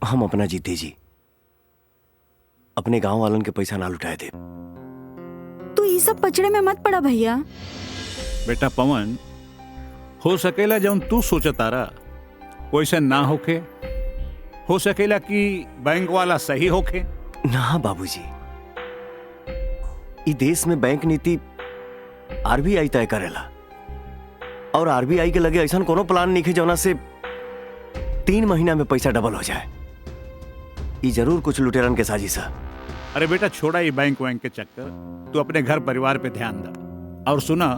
हम अपना जीते जी अपने गांव वालन के पैसा ना लुटाए थे। तू ये सब पचड़े में मत पड़ा भैया। बेटा पवन, हो सकेला जौन तू सोचतारा वैसे ना होके, हो सकेला कि बैंक वाला सही होके। ना बाबूजी, इस देश में बैंक नीति आरबीआई तय करेला और आरबीआई के लगे ऐसा कोनो प्लान नहीं है जौना से 3 महीना में पैसा डबल हो जाए। ये जरूर कुछ लुटेरन के साजिश है। अरे बेटा छोड़ा ये बैंक वैंक के चक्कर, तू अपने घर परिवार पे ध्यान दे। और सुना,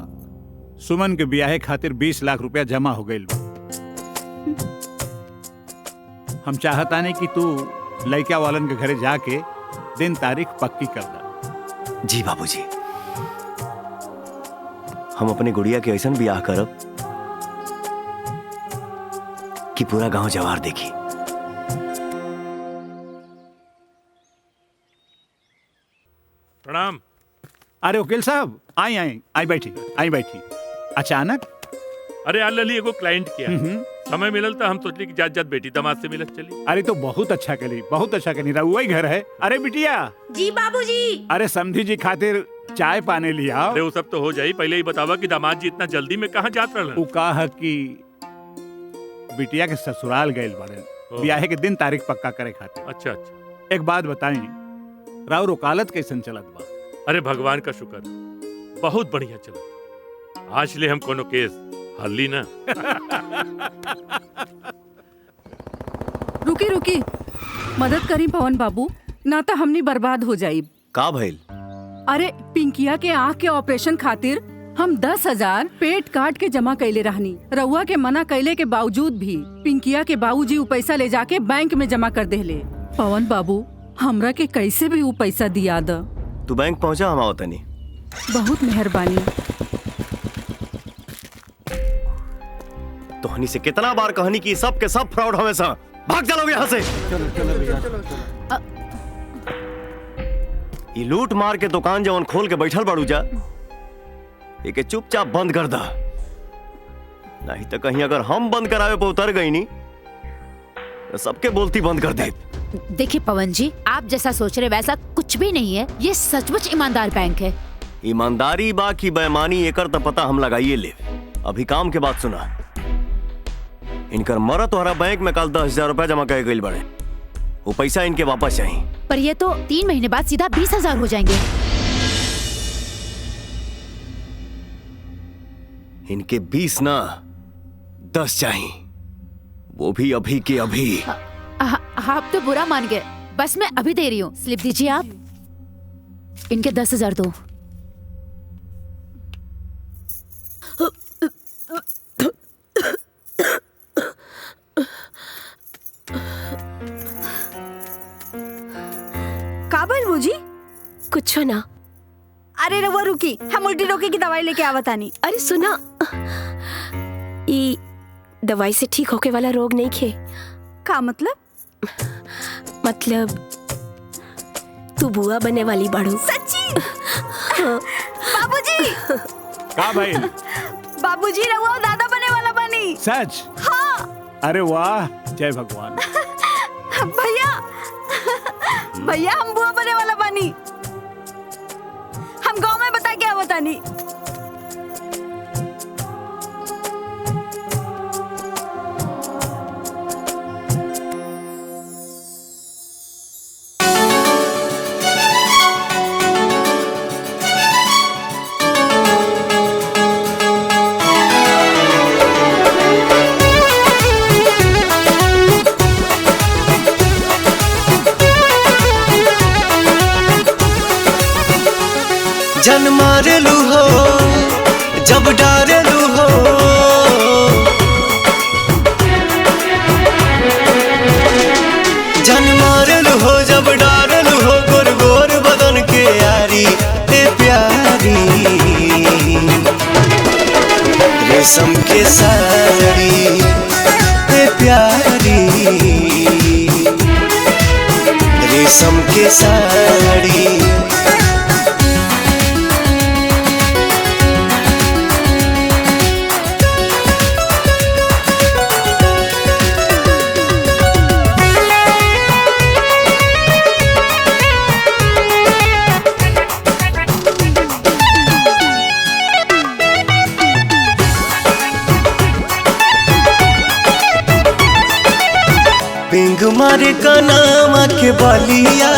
सुमन के ब्याहे खातिर 20 लाख रुपया जमा हो गई। हम चाहता नहीं कि तू लड़का वालन के घरे जाके दिन तारीख पक्की कर दा। जी बाबूजी, हम अपने गुड़िया के ऐसा ब्याह करब कि पूरा गांव जवार देखी। प्रणाम। अरे वकील साहब, आई बैठी। अचानक? अरे यार लली एगो क्लाइंट किया समय मिलल तो हम सोचली कि जात जात बेटी दामाद से मिलत चली। अरे तो बहुत अच्छा करी रहुआ ही घर है। अरे बिटिया। जी बाबूजी। अरे समधी जी खातिर चाय पाने लिया। अरे वो सब तो हो जाई, पहले ही बतावा कि दामाद जी इतना जल्दी में कहाँ जात रहलन। वो कहा कि बिटिया के ससुराल गए बड़े, ब्याहे के दिन तारीख पक्का करे खातिर। अच्छा। एक बात बताई, राउर वकालत कैसन चलत बा? अरे भगवान का शुक्र, बहुत बढ़िया चलत। आज ले हम कोनो केस हल्ली ना। रुकी मदद करी पवन बाबू, ना तो हमनी बर्बाद हो जाई। का भइल? अरे पिंकिया के आँख के ऑपरेशन खातिर हम 10,000 पेट काट के जमा कैले रहनी। रउआ के मना कैले के बावजूद भी पिंकिया के बाबूजी वो पैसा ले जाके बैंक में जमा कर देले। पवन बाबू, हमरा के कैसे भी वो पैसा दिया द। तू बैंक पहुंचा, हम आवत नहीं। बहुत मेहरबानी। तोहनी से कितना बार कहनी कि सब के सब फ्रॉड हमेशा। भाग चलो यहाँ से। ये लूट मार के दुकान जवन खोल के बैठल बाड़ू जा, एके चुपचाप बंद कर दा, नहीं तो कहीं अगर हम बंद करावे पे उतर गई नी तो सबके बोलती बंद कर दे। देखिए पवन जी, आप जैसा सोच रहे वैसा कुछ भी नहीं है। ये सचमुच ईमानदार बैंक है। ईमानदारी बा की बेईमानी एकर तो पता हम लगाइए ले। अभी काम के बात सुना, इनकर मरत तोहरा बैंक में कल 10,000 रुपया जमा कर गई बड़े। वो पैसा इनके वापस चाहिए। पर ये तो 3 महीने बाद सीधा 20,000 हो जाएंगे। इनके 20 ना 10 चाहिए, वो भी अभी के अभी। आप तो बुरा मान गए। बस मैं अभी दे रही हूँ, स्लिप दीजिए आप। इनके 10,000 दो। काबिल मुझी कुछ ना। अरे रवा रुकी, हम उल्टी रोके की दवाई लेके आवत आनी। अरे सुना, ये दवाई से ठीक होके वाला रोग नहीं खे। का मतलब? मतलब तू बुआ बने वाली बाड़ू। सच्ची? बाबूजी। का भाई? बाबूजी रवा दादा बने वाला बनी। सच? हाँ। अरे वाह, जय भगवान। भैया हम बुआ बने वाला बनी। हम गांव में बता के आवत आनी। जन मारेलू हो जब डारेलू हो, जन मारेलू हो जब डारेलू हो, गोर गोर बदन के यारी ए प्यारी, रेशम के साड़ी ए प्यारी, रेशम के साड़ी। पिंग मारे कनावा के बलिया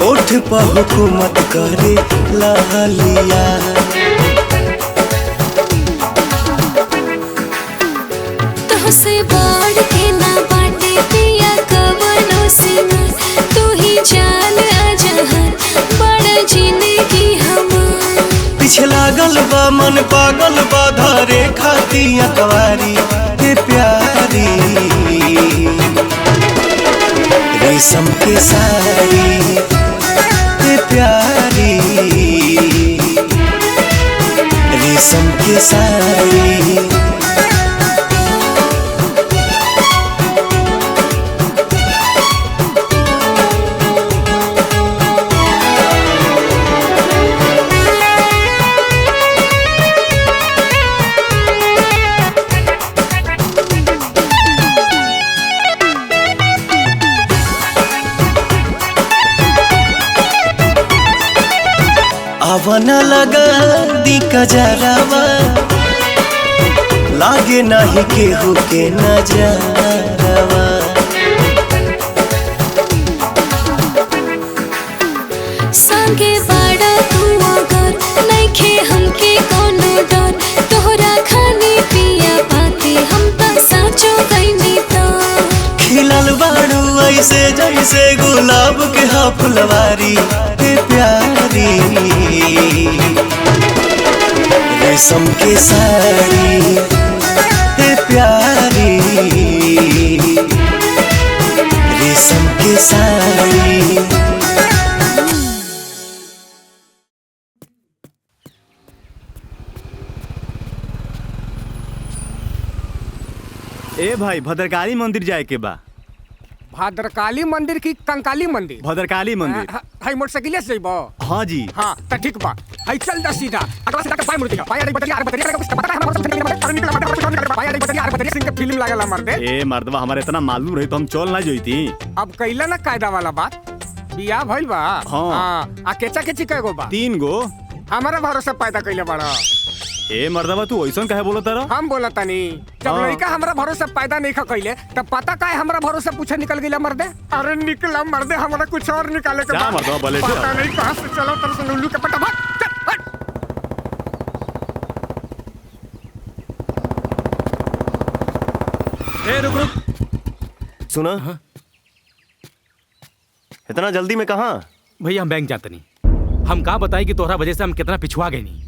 ओठ पर हुकूमत करे लालिया। तुहसे बाढ़ के ना बाटे पिया कवनो सीमा, तू ही जान अजहर बड़ा जिंदगी हमार। पीछे लागल बा मन पागल बा धरे खाती अकवारी हे प्यारी। रेशम के साड़ी हे प्यारी, रेशम के साड़ी। आवन लगा दी कजरावा लागे नहीं केहू के नजरवा। संगे बाड़ा तू अगर नइखे हमके कोनो डर, तोहरा खाने पिया बाते हम त साचो गइनी त। खिलल बाड़ू ऐसे जैसे गुलाब के हा फुलवारी हे प्यारी। रेशम के साड़ी हे प्यारी, रेशम के साड़ी। ए भाई भद्रकाली मंदिर जाए के बा। भद्रकाली मंदिर की कंकाली मंदिर? भद्रकाली मंदिर। हाई मोटरसाइकिल से जइबो? हाँ जी। हाँ त ठीक बा। हाई चल जा सीधा अगला सीधा के पाय मुड़ दिया पाय आरे बतरिया कुछ पता है हमरा पाय आरे बतरिया सिंह के फिल्म लागला मर्दे। ए मर्दवा हमारे इतना मालूम रही तो हम चल ना जोईती। अब कइला ना कायदा वाला बात बियाह भइल बा। हाँ। आ केचा केची कएगो बा? 3 गो। हमारा भरोसा पैदा कइले बाड़ा। ए मर्दवा तू ऐसन काहे बोलत रह? हम बोलता नहीं जब हाँ। लड़का हमरा भरोसा पैदा नहीं कइले तब पता काहे हमरा भरोसा पूछे निकल गइला मर्दे। अरे निकला मर्दे हमरा कुछ और निकाले के जा मर्दवा बोले जा। पता नहीं कहां से चलो तर से उल्लू के पटा भाग। ए रुक रुक सुना। इतना जल्दी में कहाँ? भैया हम बैंक जाते नहीं। हम कहा बताई कि तोहरा वजह से हम कितना पिछुआ गए नहीं।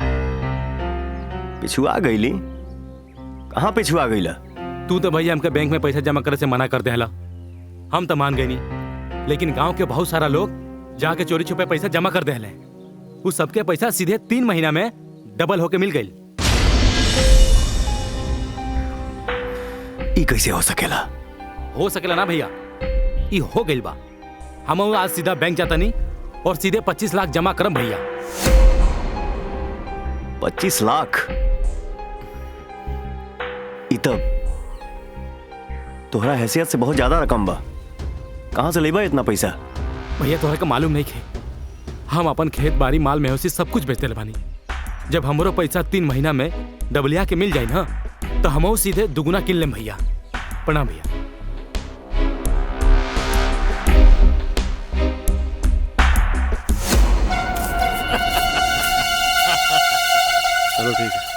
पिछुआ गईली? कहाँ पिछुआ गईला? तू तो भैया हमके बैंक में पैसा जमा करे से मना कर देहला। हम तो मान गए नहीं, लेकिन गांव के बहुत सारा लोग जाके चोरी छुपे पैसा जमा कर देहले। उस सबके पैसा सीधे 3 महीना में डबल होके मिल गई। ई कैसे हो सकेला? हो सकेला ना भैया, ई हो गई बा। हम आज सीधा बैंक जाता नहीं और सीधे 25 लाख जमा करम भैया। 25 लाख? तब तोहरा हैसियत से बहुत ज्यादा रकम बा। कहां से लेबा इतना पैसा? भैया तोहरा का मालूम नहीं है, हम अपन खेत बाड़ी माल मवेशी सब कुछ बेचते बानी। जब हमरो पैसा 3 महीना में डबलिया के मिल जाए ना तो हम सीधे दुगुना किन लेम भैया। प्रणाम भैया। चलो ठीक है।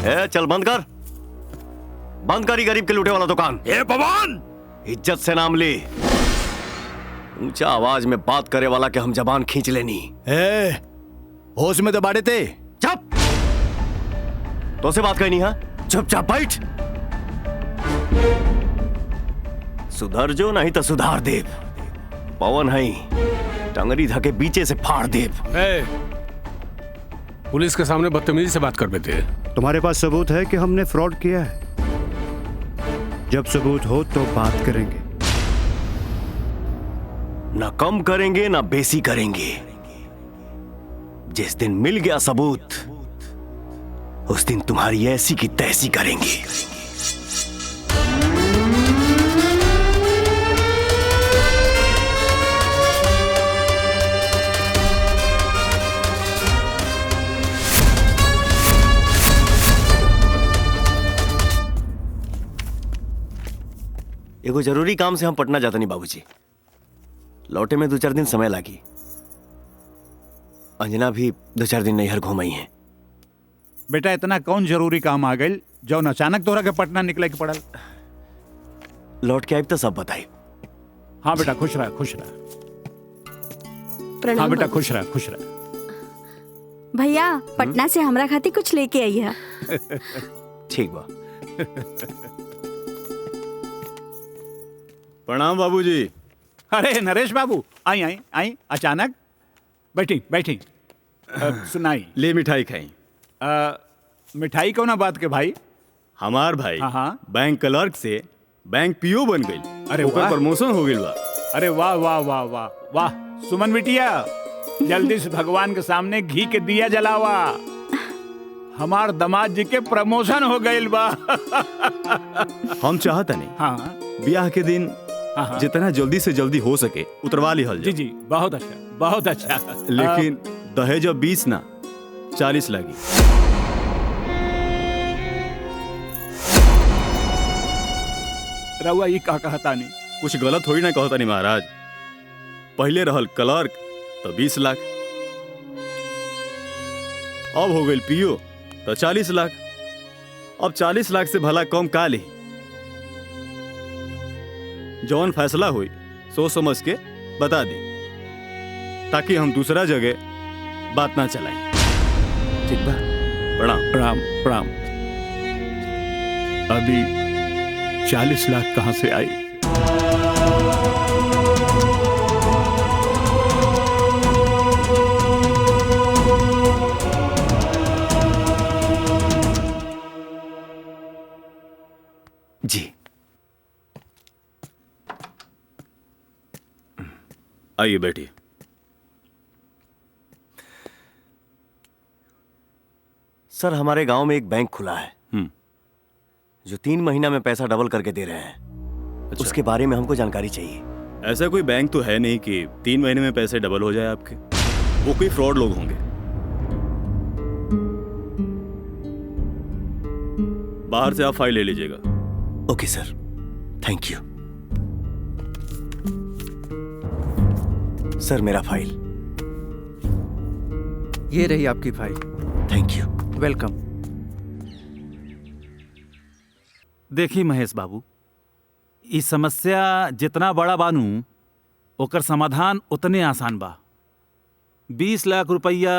ए, चल बंद कर ही गरीब के लूटे वाला दुकान। ए पवन, इज्जत से नाम ले। ऊंचा आवाज में बात करे वाला के हम जबान खींच लेनी। ए, होश में तो बाड़े थे। चुप। तो से बात करनी है? चुपचाप बैठ। सुधर जो नहीं तो सुधार देव। पवन है, टंगरी धके बीचे से फाड़ देव। पुलिस के सामने बदतमीजी से बात कर बेटे। तुम्हारे पास सबूत है कि हमने फ्रॉड किया है? जब सबूत हो तो बात करेंगे। ना कम करेंगे ना बेसी करेंगे। जिस दिन मिल गया सबूत उस दिन तुम्हारी ऐसी की तैसी करेंगे। एगो जरूरी काम से हम पटना जाता नहीं बाबूजी। लौटे में 2-4 दिन समय लागी। अंजना भी 2-4 दिन नैहर घूम आई है। बेटा इतना कौन जरूरी काम आ गई जौन अचानक तोरा के पटना निकले के पड़ल? लौट के आइब तो सब बताई। हाँ बेटा खुश रह खुश रह। हाँ बेटा खुश रह खुश रह। भैया पटना से हमरा खातिर कुछ लेके आई है। ठीक बा। प्रणाम बाबूजी। अरे नरेश बाबू आई आई आई अचानक बैठी बैठी। सुनाई ले मिठाई खाई। मिठाई कौना बात के भाई? हमार भाई हाँ। बैंक क्लर्क से बैंक पीओ बन गई। अरे ओकर वाह। प्रमोशन हो गई बा। अरे वाह वाह वाह वाह वाह। सुमन बिटिया जल्दी से भगवान के सामने घी के दिया जलावा। हमार दामाद जी के प्रमोशन हो गई बा। हम चाहता नहीं हाँ ब्याह के दिन हाँ। जितना जल्दी से जल्दी हो सके उतरवा ली हल जी जी बहुत अच्छा बहुत अच्छा। लेकिन दहेज अब 20 ना 40 लगी। रउआ ये का कहता नहीं? कुछ गलत थोड़ी ना कहता नहीं महाराज। पहले रहल क्लर्क तो 20 लाख, अब हो गई पीओ तो 40 लाख। अब 40 लाख से भला कम का ली? जौन फैसला हुई सोच समझ के बता दी ताकि हम दूसरा जगह बात ना चलाएं। ठीक बा? प्रणाम प्रणाम प्रणाम। अभी 40 लाख कहाँ से आई? जी आइए बैठिए। सर हमारे गांव में एक बैंक खुला है जो 3 महीना में पैसा डबल करके दे रहे हैं। अच्छा। उसके बारे में हमको जानकारी चाहिए। ऐसा कोई बैंक तो है नहीं कि 3 महीने में पैसे डबल हो जाए आपके। वो कोई फ्रॉड लोग होंगे। बाहर से आप फाइल ले लीजिएगा। ओके सर, थैंक यू। सर मेरा फाइल। ये रही आपकी फाइल। Thank you. वेलकम। देखी महेश बाबू, इस समस्या जितना बड़ा बानू ओकर समाधान उतने आसान बा। 20 लाख रुपया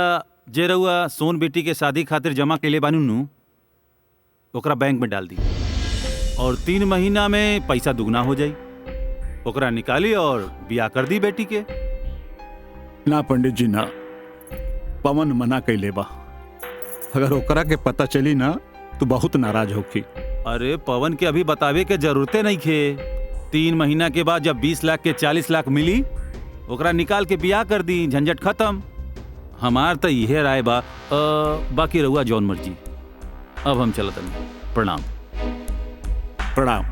जे रउआ सोन बेटी के शादी खातिर जमा कैले बानू नु ओकरा बैंक में डाल दी और 3 महीना में पैसा दुगना हो जाई। ओकरा निकाली और बिया कर दी बेटी के। ना पंडित जी ना, पवन मना कैले बा। अगर ओकरा के पता चली ना तो बहुत नाराज होगी। अरे पवन के अभी बतावे के जरूरते नहीं खे। 3 महीना के बाद जब 20 लाख के 40 लाख मिली ओकरा निकाल के बियाह कर दी, झंझट खत्म। हमार तो यह राय बा। बाकी रहुआ जौन मर्जी। अब हम चलत नहीं। प्रणाम। प्रणाम।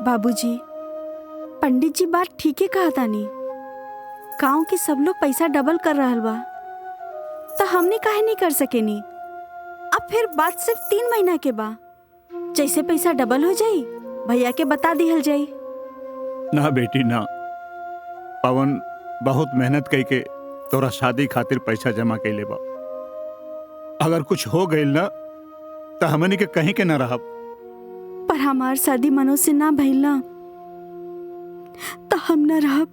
बाबूजी, पंडित जी बात ठीक है कहा तानी। गांव के सब लोग पैसा डबल कर रहल बा तो हमने काहे नहीं कर सकेनी? अब फिर बात सिर्फ 3 महीना के बा। जैसे पैसा डबल हो जाई भैया के बता दिहल जाई। ना बेटी ना, पवन बहुत मेहनत करके तोरा शादी खातिर पैसा जमा कैले बा। अगर कुछ हो गई ना तो हमनी के कहीं के ना रहा। पर हमार शादी मनोज से ना भइल ना तो हम ना रह।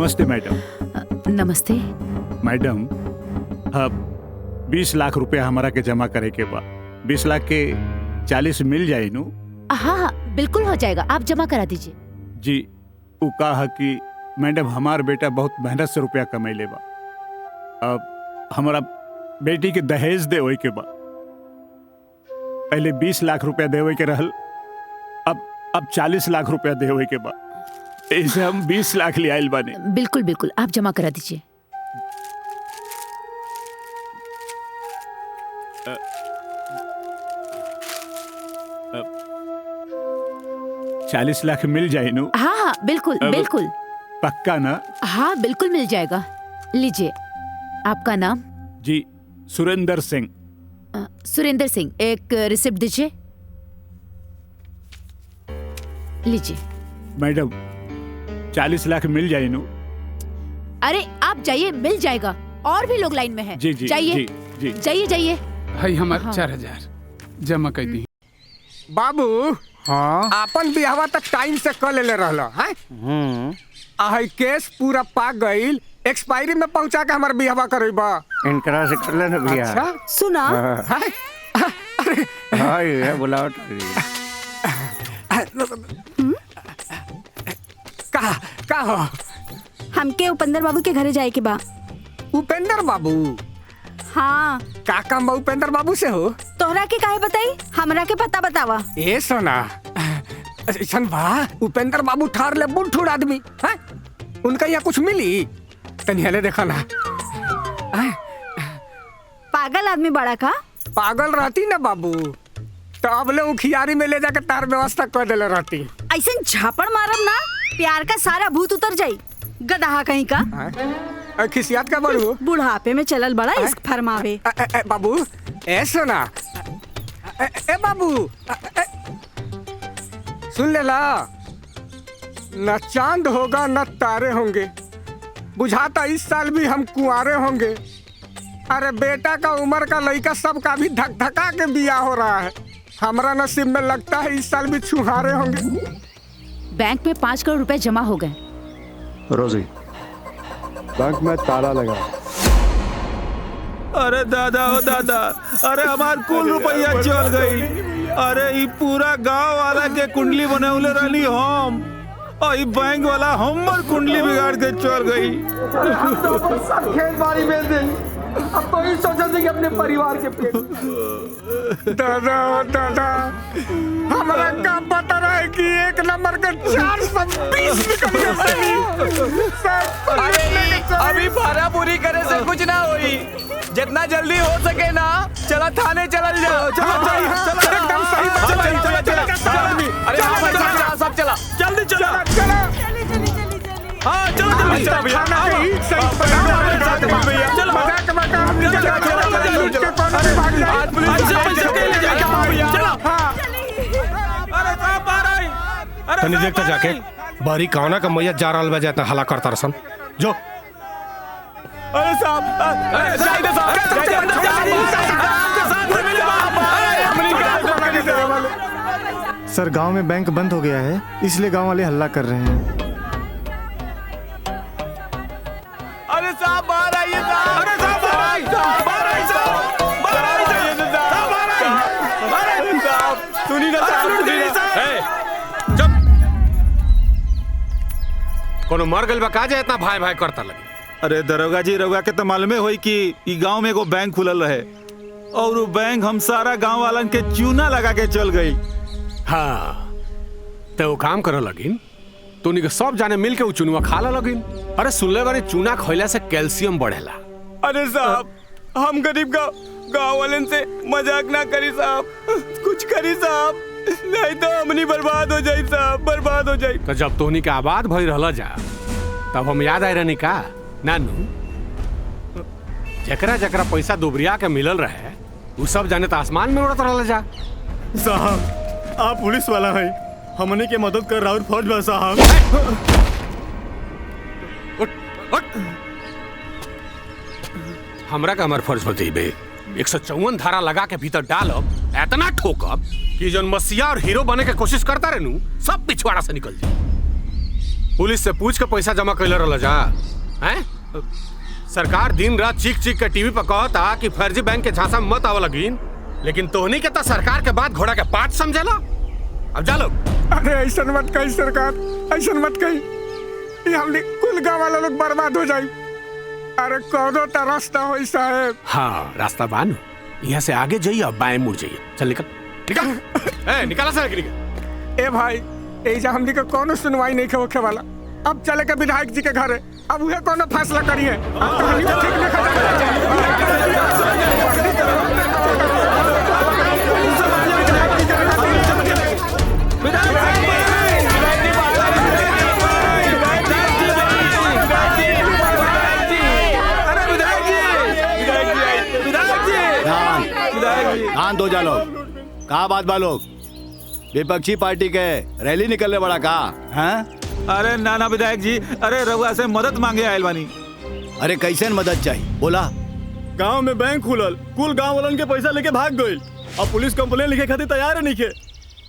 नमस्ते मैडम। नमस्ते। मैडम, अब 20 लाख रुपया हमारा के जमा करे के बा। 20 लाख के 40 मिल जाए नु? हाँ, बिल्कुल हो जाएगा, आप जमा करा दीजिए। जी, वो कहा कि मैडम हमार बेटा बहुत मेहनत से रुपया कमैले बा। अब हमारा बेटी के दहेज देवे के बा। पहले 20 लाख रुपया देवे के रहल, अब 40 लाख रुपया देवे के बा। ऐसे हम 20 लाख ले आइल बानी। बिल्कुल बिल्कुल, आप जमा करा दीजिए। 40 लाख मिल जाए नु? हाँ हाँ, बिल्कुल बिल्कुल। पक्का ना? हाँ, बिल्कुल मिल जाएगा। लीजिए, आपका नाम? जी, सुरेंद्र सिंह। सुरेंद्र सिंह, एक रिसिप्ट दीजिए। लीजिए। मैडम, 40 लाख मिल जाए नु? अरे आप जाइए, मिल जाएगा। और भी लोग लाइन में हैं। जी जी, जाइए जाइए जाइए। भाई हमारे हाँ। 4000 जमा कर दी। बाबू, हाँ, अपन बिहावा तक टाइम से कर ले रहल हैं? आही केस पूरा पाक गईल, एक्सपायरी में पहुंचा के हमार बिहावा करेबा। इनकरा से कर लेना भैया। अच्छा? सुना? हाँ, ये बुलाओ। का हो? हमके उपेंद्र बाबू के घरे जाए के बा। उपेंद्र बाबू? हाँ। का काम बा उपेंद्र बाबू से हो? तोहरा के काहे बताई? हमरा के पता बतावा। ए सोना, ऐसन बा, उपेंद्र बाबू ठार ले बुढ़ आदमी हैं? उनका यहाँ कुछ मिली? तनी हले देखा ना। पागल आदमी बड़ा का? पागल रहती ना बाबू, तो अब ले उखियारी में ले जाके तार व्यवस्था कर देले रहती। ऐसे झापड़ मारब ना, प्यार का सारा भूत उतर जाई। गदहा कहीं का। खिसियात का बड़ू? बुढ़ापे में चलल बड़ा इश्क फरमावे। बाबू, ए सोना, ए बाबू, सुन ले ला, न चांद होगा न तारे होंगे, बुझाता इस साल भी हम कुंवारे होंगे। अरे बेटा का उम्र का लड़का सबका भी धक धका के बिया हो रहा है, हमारा नसीब में लगता है इस साल भी छुहारे होंगे। बैंक में 5 करोड़ रुपए जमा हो गए। रोजी, बैंक में ताला लगा। अरे दादा ओ दादा, अरे हमार कुल रुपया चल गई। अरे ये पूरा गांव वाला के कुंडली बनौले रहली हम, और ये बैंक वाला हमर कुंडली बिगाड़ के चल गई। हम तो अपन सब खेत बाड़ी बेच देंगे, अब तो ही सोचा कि अपने परिवार के पेट। दादा ओ दादा, हमारा का पता रहा कि 1 नंबर का 420 निकल गया। अभी भाड़ा पूरी करे से कुछ ना होई, जितना जल्दी हो सके ना चला थाने चल जाओ। एकदम सही बात। अरे सब चला, जल्दी चला। हाँ चलो चलो भैया, तनी देखता जाके बारी कौना का मैया जा रहा बा, जाता हला करता रसन जो। अरे सर, गांव में बैंक बंद हो गया है, इसलिए गांव वाले हल्ला कर रहे हैं। अरे साहब बाहर आइए साहब। अरे साहब बाहर आइए साहब, बाहर आइए साहब, बाहर आइए साहब, बाहर आइए साहब। सुनी ना साहब, चुप। कोनो मर गइल बा का जे इतना भाई भाई करता लगे? अरे दरोगा जी, रउआ के तो मालूमे होई कि ई गांव में एगो बैंक खुलल रहे, और वो बैंक हम सारा गांव वालन के चूना लगा के चल गई। हाँ, तो वो काम करे लगिन, तो उन्हीं के सब जाने मिल के वो चुनुआ खा ला लगिन। अरे सुनले बानी चूना खइला से कैल्शियम बढ़ेला। अरे साहब, हम गरीब गांव वालन से मजाक ना करी साहब, कुछ करी साहब, नहीं तो हमनी बर्बाद हो जाई साहब, बर्बाद हो जाई। तो जब तोहनी के आबाद भई रहला जा, तब हम याद आए रहनी का नानू, जकरा जकरा पैसा दुबरिया के मिलल रहे, वो सब जाने तो आसमान में उड़त रहला जा। साहब, आप पुलिस वाला है, हमने के मदद कर रहा फौज बा साहब। हमरा का हमार फर्ज होती बे, 154 धारा लगा के भीतर डालब, इतना ठोकब कि जौन मसीहा और हीरो बने के कोशिश करता रहनू, सब पिछवाड़ा से निकल जाए। पुलिस से पूछ के पैसा जमा कैले रहल जा हैं? सरकार दिन रात चीख चीख के टीवी पर कहता कि फर्जी बैंक के झांसा में मत आवा लगिन, लेकिन तोहनी के तो सरकार के बात घोड़ा के पाठ समझेला। अब जा लोग। अरे ऐसा मत कही सरकार, ऐसा मत कही, ये हमने कुल गाँव वाला लोग बर्बाद हो जाए। अरे कौनो तो रास्ता हो साहब। हाँ रास्ता बानू, यहाँ से आगे जाइए और बाएं मुड़ जाइए। चल निकल निकल। ए निकाला सर निकल। ए भाई एजा हमनी के कोनो सुनवाई नहीं होखे वाला। अब चले के विधायक जी के घर है, अब उहे कोनो फैसला करिए। अब कहानी में ठीक लिखा ध्यान दो जा लोग। कहा बात बा लोग? विपक्षी पार्टी के रैली निकलने बड़ा का हैं? अरे नाना विधायक जी, अरे रउआ से मदद मांगे आयल बानी। अरे कैसे मदद चाहिए बोला? गांव में बैंक खुलल, कुल गांव वालन के पैसा लेके भाग गइल। अब पुलिस कंप्लेन लिखे खातिर तैयार है नहीं।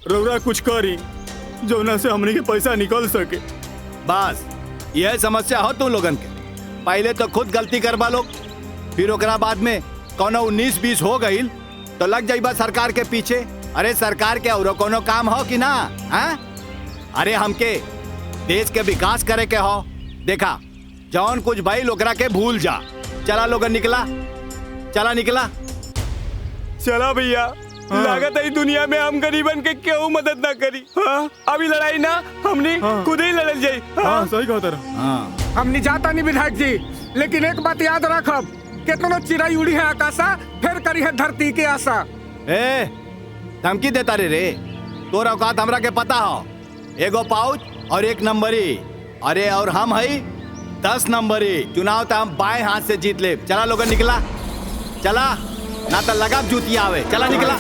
रउरा कुछ करी जोना से हमनी के पैसा निकल सके। बस यह समस्या हो तुम लोगन के। पहले तो खुद गलती करवा लोग, फिर ओकरा बाद में कोनो 19-20 हो गई तो लग जाइबा सरकार के पीछे। अरे सरकार के और कोनो काम हो कि ना? हैं? अरे हमके देश के विकास करे के हो। देखा जौन कुछ भाई लोकरा के भूल जा। चला लोगन निकला, चला निकला। चला भैया। लागत है दुनिया में हम गरीबन के क्यों मदद ना करी। हाँ? अभी लड़ाई ना हमने खुद ही लड़ जाई। हाँ सही कहा तेरा। हमनी जाता नहीं विधायक जी, लेकिन एक बात याद रखब, कितनो चिड़ै उड़ी है आकाशा, फिर करी है धरती के आशा। ए धमकी देता रे तोर औकात हमरा के पता हो। एगो पाउच और 1 नंबरी। अरे और हम है 10 नंबरी। चुनाव तो हम बाएं हाथ से जीत ले। चला लोगन निकला, चला ना तो लगा जूती आवे। चला निकला।